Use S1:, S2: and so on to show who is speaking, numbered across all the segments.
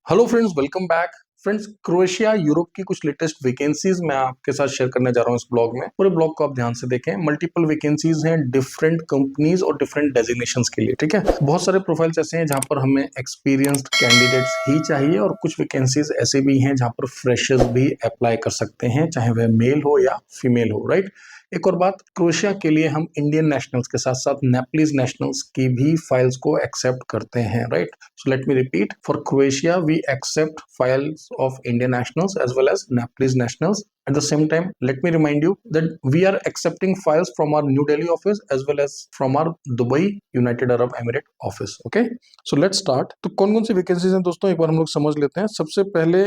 S1: Hello friends, welcome back. Friends, Croatia Europe की कुछ latest vacancies मैं आपके साथ शेयर करने जा रहा हूँ इस ब्लॉग में। पूरे ब्लॉग को आप ध्यान से देखें। मल्टीपल वैकेंसीज हैं डिफरेंट कंपनीज और डिफरेंट डेजिग्नेशंस के लिए, ठीक है। बहुत सारे प्रोफाइल्स ऐसे हैं जहां पर हमें एक्सपीरियंस्ड कैंडिडेट्स ही चाहिए और कुछ वैकेंसीज ऐसे भी हैं जहां पर फ्रेशर्स भी अप्लाई कर सकते हैं, चाहे वह मेल हो या फीमेल हो, राइट। एक और बात, क्रोएशिया के लिए हम इंडियन नेशनल्स के साथ साथ नेपलीज नेशनल्स की भी फाइल्स को एक्सेप्ट करते हैं, right. So let me repeat, for Croatia, we accept files of Indian nationals as well as Nepalese nationals. At the same time, let me remind you that we are accepting files from our New Delhi office as well as from our Dubai United Arab Emirates office. Okay, so let's start. तो कौन कौन सी vacancies हैं दोस्तों, एक बार हम लोग समझ लेते हैं। सबसे पहले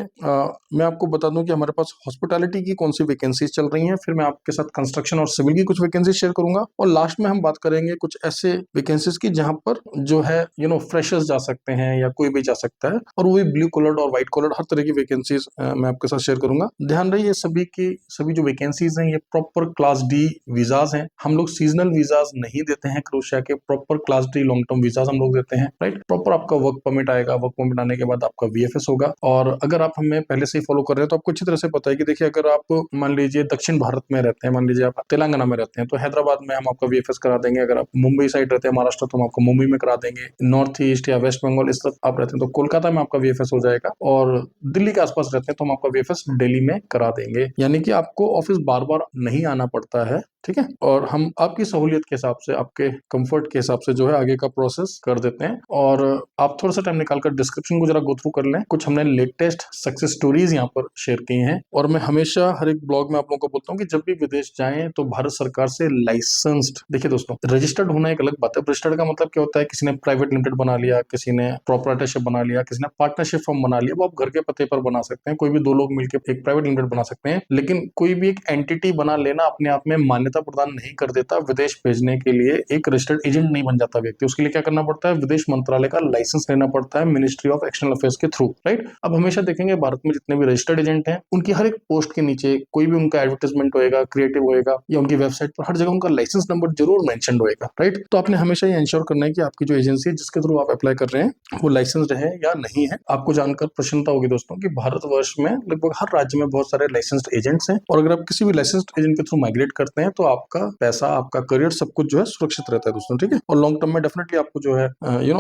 S1: मैं आपको बता दूं कि हमारे पास हॉस्पिटैलिटी की कौन सी वैकेंसीज चल रही हैं, फिर मैं आपके साथ कंस्ट्रक्शन और सिविल की कुछ वैकेंसीज शेयर करूंगा और लास्ट में हम बात करेंगे कुछ ऐसे वैकेंसीज की जहां पर जो है फ्रेशर्स जा सकते हैं या कोई भी जा सकता है, और वो भी ब्लू कलर्ड और व्हाइट कलर्ड हर तरह की वैकेंसीज मैं आपके साथ शेयर करूंगा। ध्यान रहे, ये सभी जो वैकेंसीज हैं ये प्रॉपर क्लास डी वीजाज हैं। हम लोग सीजनल वीजाज नहीं देते हैं क्रोएशिया के, proper class D long term visas हम लोग देते हैं, राइट। प्रॉपर आपका वर्क परमिट आएगा, वर्क परमिट आने के बाद आपका वीएफएस होगा। और अगर आप हमें पहले से ही फॉलो कर रहे हैं तो आपको अच्छी तरह से पता है कि देखिए, अगर आप मान लीजिए दक्षिण भारत में रहते हैं, मान लीजिए आप तेलंगाना में रहते हैं, तो हैदराबाद में हम आपका वीएफएस करा देंगे। अगर आप मुंबई साइड रहते हैं महाराष्ट्र, तो हम आपको मुंबई में करा देंगे। नॉर्थ ईस्ट या वेस्ट बंगाल इस तरफ आप रहते हैं तो कोलकाता में आपका वीएफएस हो जाएगा, और दिल्ली के आसपास रहते हैं तो हम आपका वीएफएस दिल्ली में करा देंगे। यानी कि आपको ऑफिस बार बार नहीं आना पड़ता है, ठीक है। और हम आपकी सहूलियत के हिसाब से, आपके कंफर्ट के हिसाब से जो है आगे का प्रोसेस कर देते हैं। और आप थोड़ा सा टाइम निकालकर डिस्क्रिप्शन को जरा गो थ्रू कर लें। कुछ हमने लेटेस्ट सक्सेस स्टोरीज यहाँ पर शेयर की हैं, और मैं हमेशा हर एक ब्लॉग में आप लोगों को बोलता हूँ कि जब भी विदेश जाएं तो भारत सरकार से लाइसेंस्ड, देखिए दोस्तों, रजिस्टर्ड होना एक अलग बात है। रजिस्टर्ड का मतलब क्या होता है, किसी ने प्राइवेट लिमिटेड बना लिया, किसी ने प्रोप्राइटरशिप बना लिया, किसी ने पार्टनरशिप फर्म बना लिया, वो आप घर के पते पर बना सकते हैं। कोई भी दो लोग मिलकर एक प्राइवेट लिमिटेड बना सकते हैं, लेकिन कोई भी एक एंटिटी बना लेना अपने आप में मान्यता प्रदान नहीं कर देता। विदेश भेजने के लिए एक रजिस्टर्ड एजेंट नहीं बन जाता व्यक्ति, उसके लिए क्या करना पड़ता है, विदेश मंत्रालय का लाइसेंस लेना पड़ता है मिनिस्ट्री ऑफ एक्सटर्नल अफेयर्स के थ्रू, राइट। अब हमेशा देखेंगे भारत में जितने भी रजिस्टर्ड एजेंट हैं, उनकी हर एक पोस्ट के नीचे कोई भी उनका एडवर्टाइजमेंट होएगा, क्रिएटिव होएगा, या उनकी वेबसाइट पर हर जगह उनका लाइसेंस नंबर जरूर मेंशन होएगा, राइट। तो आपने हमेशा ये इंश्योर करना है कि आपकी जो एजेंसी है जिसके थ्रू आप अप्लाई कर रहे हैं वो लाइसेंस्ड है या नहीं है। आपको जानकर प्रसन्नता होगी दोस्तों कि भारतवर्ष में लगभग हर राज्य में बहुत सारे लाइसेंस्ड एजेंट्स हैं, और अगर आप किसी भी लाइसेंस्ड एजेंट के थ्रू माइग्रेट करते हैं तो आपका पैसा, आपका करियर, सब कुछ जो है सुरक्षित रहता है दोस्तों, ठीक है। और लॉन्ग टर्म में डेफिनेटली आपको जो है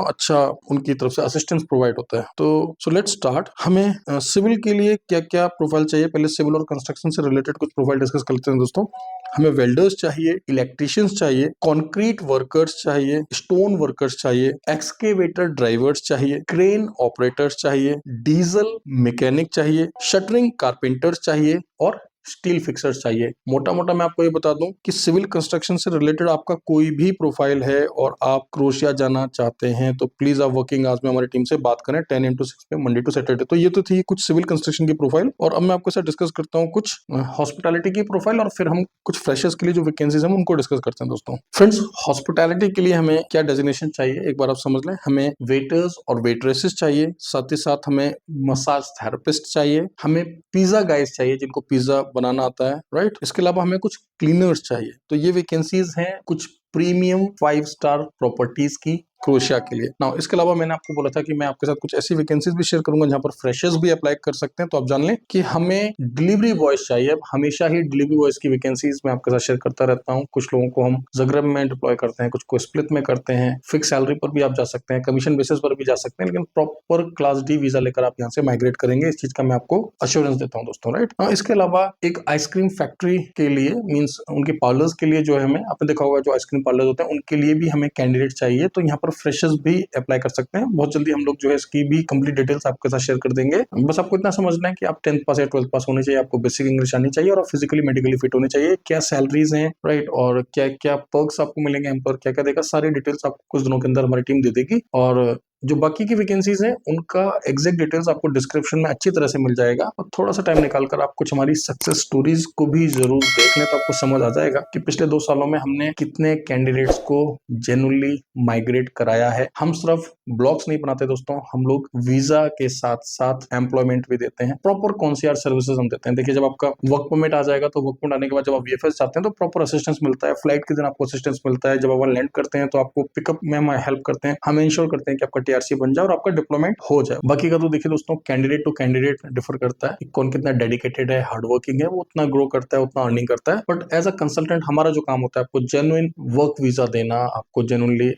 S1: अच्छा उनकी तरफ से असिस्टेंस प्रोवाइड होता है। तो सो लेट्स स्टार्ट। हमें सिविल के लिए क्या क्या प्रोफाइल चाहिए, पहले सिविल और कंस्ट्रक्शन से रिलेटेड कुछ प्रोफाइल डिस्कस करते हैं दोस्तों। हमें वेल्डर्स चाहिए, इलेक्ट्रिशियंस चाहिए, कंक्रीट वर्कर्स चाहिए, स्टोन वर्कर्स चाहिए, एक्सकेवेटर ड्राइवर्स चाहिए, क्रेन ऑपरेटर्स चाहिए, डीजल मैकेनिक चाहिए, शटरिंग कारपेंटर्स चाहिए, और स्टील फिक्सर्स चाहिए। मोटा मोटा मैं आपको ये बता दूं कि सिविल कंस्ट्रक्शन से रिलेटेड आपका कोई भी प्रोफाइल है और आप क्रोएशिया जाना चाहते हैं तो प्लीज आप वर्किंग आवर्स में हमारी टीम से बात करें 10 into 6 पे, मंडे टू सैटरडे। तो ये तो थी कुछ सिविल कंस्ट्रक्शन की प्रोफाइल, और अब मैं आपके साथ डिस्कस करता हूँ कुछ हॉस्पिटैलिटी की प्रोफाइल, और फिर हम कुछ फ्रेशर्स के लिए जो वैकेंसीज हैं उनको डिस्कस करते हैं दोस्तों। फ्रेंड्स, हॉस्पिटैलिटी के लिए हमें क्या डेजिग्नेशन चाहिए एक बार आप समझ लें। हमें वेटर्स और वेट्रेसेस चाहिए, साथ ही साथ हमें मसाज थेरेपिस्ट चाहिए, हमें पिज्जा गाइज चाहिए जिनको पिज्जा बनाना आता है, राइट। इसके अलावा हमें कुछ क्लीनर्स चाहिए। तो ये वैकेंसीज हैं कुछ प्रीमियम 5 स्टार प्रॉपर्टीज की क्रोएशिया के लिए। नाउ इसके अलावा मैंने आपको बोला था कि मैं आपके साथ कुछ ऐसी वैकेंसीज भी शेयर करूंगा जहां पर फ्रेशर्स भी अप्लाई कर सकते हैं। तो आप जान लें कि हमें डिलीवरी बॉयज चाहिए। अब हमेशा ही डिलीवरी बॉयज की वैकेंसीज मैं आपके साथ शेयर करता रहता हूँ। कुछ लोगों को हम ज़ग्रेब में डिप्लॉय करते हैं, कुछ को स्प्लिट में करते हैं, फिक्स सैलरी पर भी आप जा सकते हैं, कमीशन बेसिस पर भी जा सकते हैं, लेकिन प्रॉपर क्लास डी वीजा लेकर आप यहाँ से माइग्रेट करेंगे, इस चीज का मैं आपको अश्योरेंस देता हूँ दोस्तों, राइट। इसके अलावा एक आइसक्रीम फैक्ट्री के लिए, मीन्स उनके पार्लर्स के लिए जो है, हमें आपने देखा होगा जो आइसक्रीम पार्लर होते हैं उनके लिए भी हमें कैंडिडेट चाहिए। तो यहाँ पर फ्रेशर्स भी अप्लाई कर सकते हैं। बहुत जल्दी हम लोग जो है इसकी भी कंप्लीट डिटेल्स आपके साथ शेयर कर देंगे। बस आपको इतना समझना है कि आप 10th पास या 12th पास होने चाहिए, आपको बेसिक इंग्लिश आनी चाहिए, और आप फिजिकली मेडिकली फिट होने चाहिए। क्या सैलरीज हैं, राइट, और क्या क्या पर्क्स आपको मिलेंगे, एम्पर क्या क्या देगा, सारी डिटेल्स आपको कुछ दिनों के अंदर हमारी टीम दे देगी। और जो बाकी की वैकेंसीज हैं उनका एग्जैक्ट डिटेल्स आपको डिस्क्रिप्शन में अच्छी तरह से मिल जाएगा। और थोड़ा सा टाइम निकालकर आप कुछ हमारी सक्सेस स्टोरीज को भी जरूर देख लें तो आपको समझ आ जाएगा कि पिछले 2 सालों में हमने कितने कैंडिडेट्स को जेन्युइनली माइग्रेट कराया है। हम सिर्फ ब्लॉग्स नहीं बनाते दोस्तों, हम लोग वीजा के साथ साथ एम्प्लॉयमेंट भी देते हैं, प्रॉपर कॉन्सियर्ज सर्विसेज हम देते हैं। देखिए, जब आपका वर्क परमिट आ जाएगा तो वर्क परमिट आने के बाद जब आप वीएफएस जाते हैं तो प्रॉपर असिस्टेंस मिलता है। फ्लाइट के दिन आपको असिस्टेंस मिलता है। जब आप लैंड करते हैं तो आपको पिकअप में हम हेल्प करते हैं। हम इंश्योर करते हैं कि आपका टीआरसी बन जाए और आपका डिप्लोमेंट हो जाए। बाकी का तो देखिए दोस्तों, कैंडिडेट टू कैंडिडेट डिफर करता है, कौन कितना डेडिकेटेड है, हार्ड वर्किंग है, वो उतना ग्रो करता है, उतना अर्निंग करता है। बट एज अ कंसल्टेंट हमारा जो काम होता है, आपको जेन्युइन वर्क वीजा देना, आपको जेन्युइनली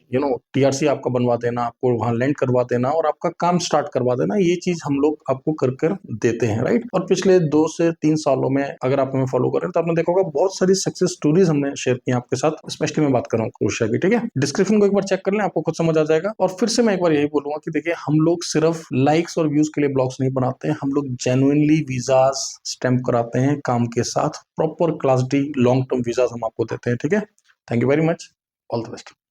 S1: टीआरसी आपका बनवा देना, आपको वहां लैंड करवा देना और आपका काम स्टार्ट करवा देना, ये चीज हम लोग आपको कर कर देते हैं, राइट। और पिछले 2 से 3 सालों में अगर आप हमें फॉलो करें तो आपने देखा होगा बहुत सारी सक्सेस स्टोरीज हमने शेयर की आपके साथ। स्पेशली मैं बात कर रहा हूँ क्रोएशिया की, ठीक है। डिस्क्रिप्शन को एक बार चेक कर लें, आपको खुद समझ आ जाएगा। और फिर से मैं एक बार यही बोलूंगा कि देखिए, हम लोग सिर्फ लाइक्स और व्यूज के लिए ब्लॉग्स नहीं बनाते हैं, हम लोग जेन्युइनली वीजास स्टैंप कराते हैं काम के साथ, proper class D long term visas हम आपको देते हैं, ठीक है। Thank you very much, all the best.